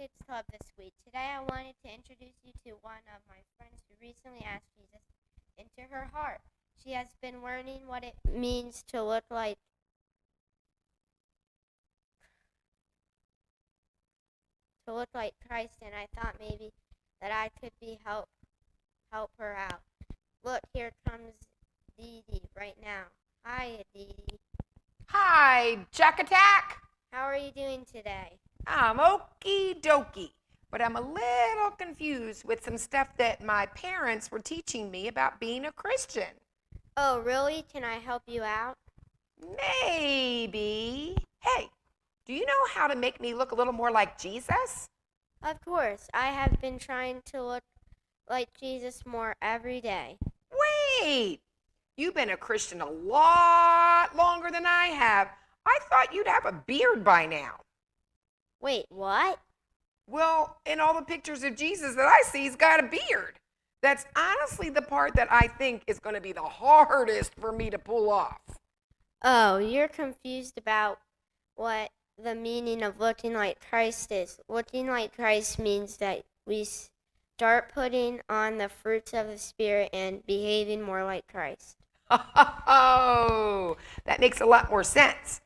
KidsClub this week. Today I wanted to introduce you to one of my friends who recently asked Jesus into her heart. She has been learning what it means to look like Christ, and I thought maybe that I could help her out. Look, here comes Dee Dee right now. Hi, Dee Dee. Hi, Jack Attack. How are you doing today? I'm okie dokie, but I'm a little confused with some stuff that my parents were teaching me about being a Christian. Oh, really? Can I help you out? Maybe. Hey, do you know how to make me look a little more like Jesus? Of course. I have been trying to look like Jesus more every day. Wait! You've been a Christian a lot longer than I have. I thought you'd have a beard by now. Wait, what? Well, in all the pictures of Jesus that I see, he's got a beard. That's honestly the part that I think is going to be the hardest for me to pull off. Oh, you're confused about what the meaning of looking like Christ is. Looking like Christ means that we start putting on the fruits of the Spirit and behaving more like Christ. Oh, that makes a lot more sense.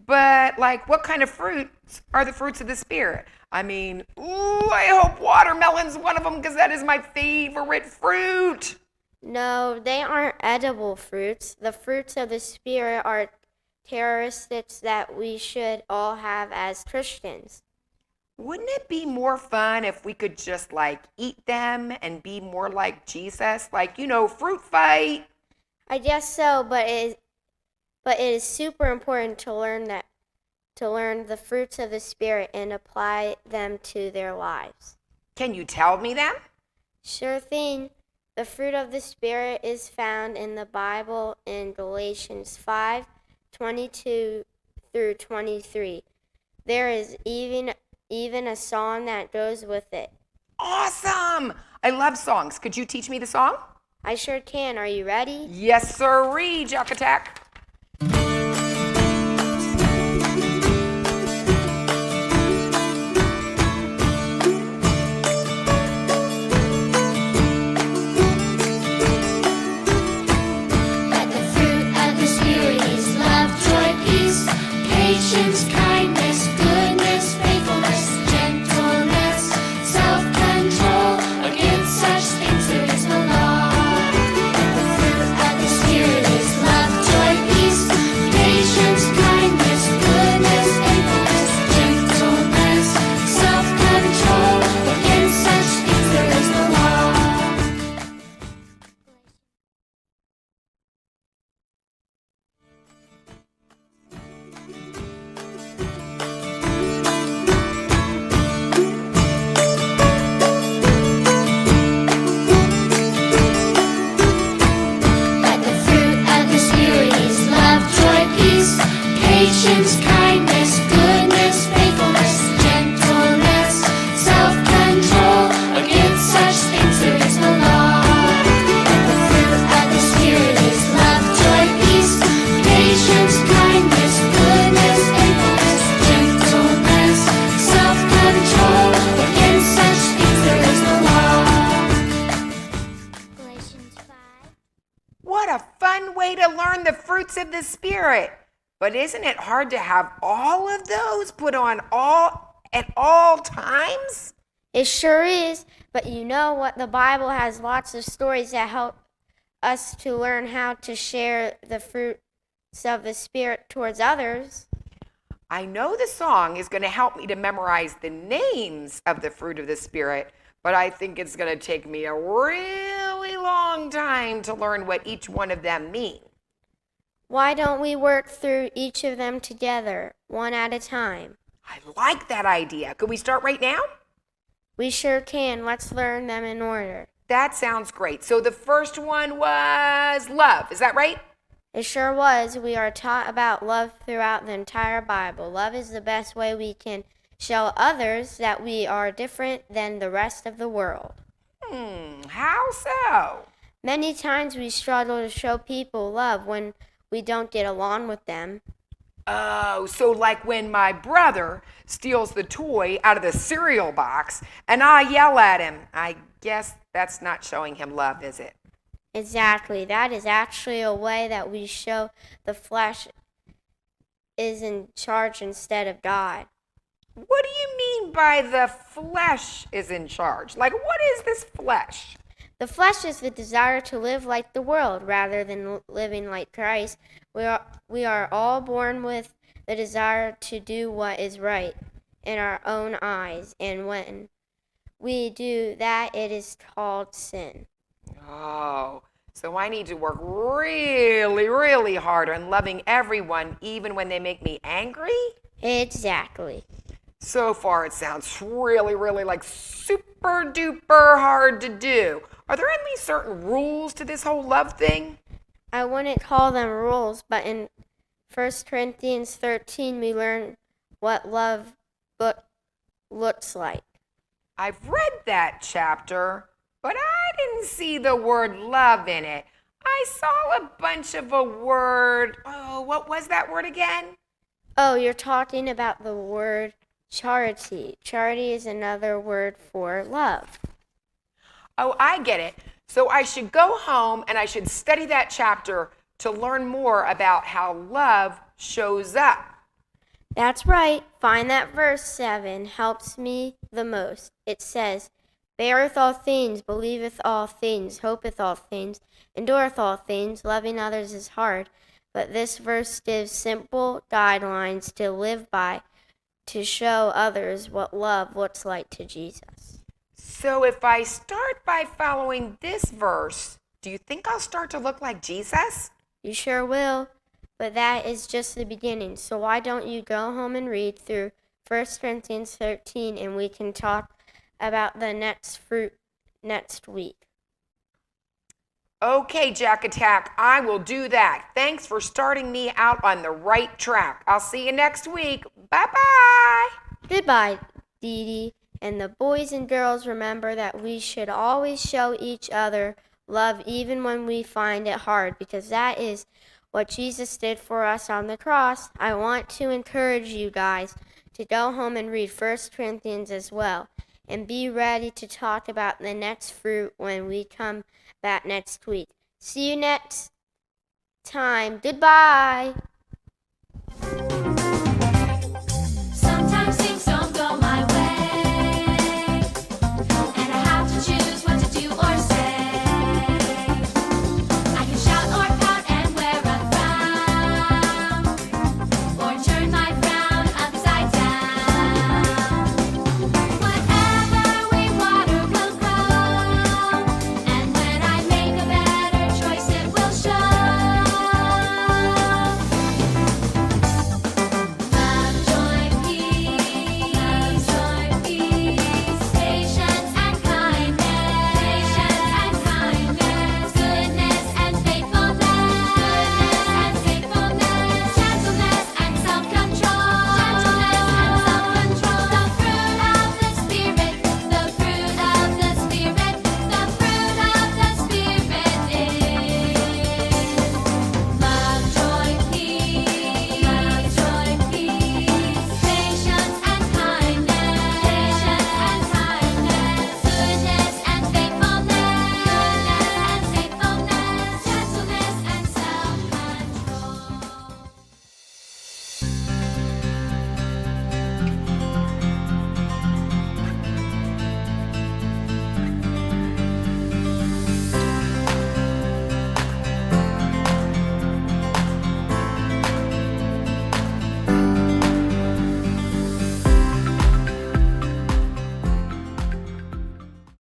But, like, what kind of fruits are the fruits of the Spirit? I mean, I hope watermelon's one of them because that is my favorite fruit. No, they aren't edible fruits. The fruits of the Spirit are characteristics that we should all have as Christians. Wouldn't it be more fun if we could just, like, eat them and be more like Jesus? Like, fruit fight. I guess so, but it is super important to learn the fruits of the Spirit and apply them to their lives. Can you tell me them? Sure thing. The fruit of the Spirit is found in the Bible in Galatians 5:22 through 23. There is even a song that goes with it. Awesome! I love songs. Could you teach me the song? I sure can. Are you ready? Yes, sirree, Jack Attack. Patience, kindness, goodness, faithfulness, gentleness, self-control. Against such things there is no law. The fruit of the Spirit is love, joy, What a fun way to learn the fruits of the Spirit. But isn't it hard to have all of those put on at all times? It sure is, but you know what? The Bible has lots of stories that help us to learn how to share the fruits of the Spirit towards others. I know the song is going to help me to memorize the names of the fruit of the Spirit, but I think it's going to take me a really long time to learn what each one of them mean. Why don't we work through each of them together, one at a time? I like that idea. Could we start right now? We sure can. Let's learn them in order. That sounds great. So the first one was love. Is that right? It sure was. We are taught about love throughout the entire Bible. Love is the best way we can show others that we are different than the rest of the world. How so? Many times we struggle to show people love when we don't get along with them. Oh, so like when my brother steals the toy out of the cereal box and I yell at him, I guess that's not showing him love, is it? Exactly. That is actually a way that we show the flesh is in charge instead of God. What do you mean by the flesh is in charge? Like, what is this flesh? The flesh is the desire to live like the world rather than living like Christ. We are all born with the desire to do what is right in our own eyes, and when we do that, it is called sin. Oh, so I need to work really, really hard on loving everyone even when they make me angry? Exactly. So far, it sounds really, really like super duper hard to do. Are there any certain rules to this whole love thing? I wouldn't call them rules, but in 1 Corinthians 13, we learn what love looks like. I've read that chapter, but I didn't see the word love in it. I saw a bunch of a word. Oh, what was that word again? Oh, you're talking about the word charity. Charity is another word for love. Oh, I get it. So I should go home and I should study that chapter to learn more about how love shows up. That's right. Find that verse 7 helps me the most. It says, beareth all things, believeth all things, hopeth all things, endureth all things, loving others is hard. But this verse gives simple guidelines to live by to show others what love looks like to Jesus. So if I start by following this verse, do you think I'll start to look like Jesus? You sure will, but that is just the beginning. So why don't you go home and read through 1 Corinthians 13 and we can talk about the next fruit next week. Okay, Jack Attack, I will do that. Thanks for starting me out on the right track. I'll see you next week. Bye-bye. Goodbye, Dee Dee. And the boys and girls, remember that we should always show each other love even when we find it hard, because that is what Jesus did for us on the cross. I want to encourage you guys to go home and read 1 Corinthians as well, and be ready to talk about the next fruit when we come back next week. See you next time. Goodbye.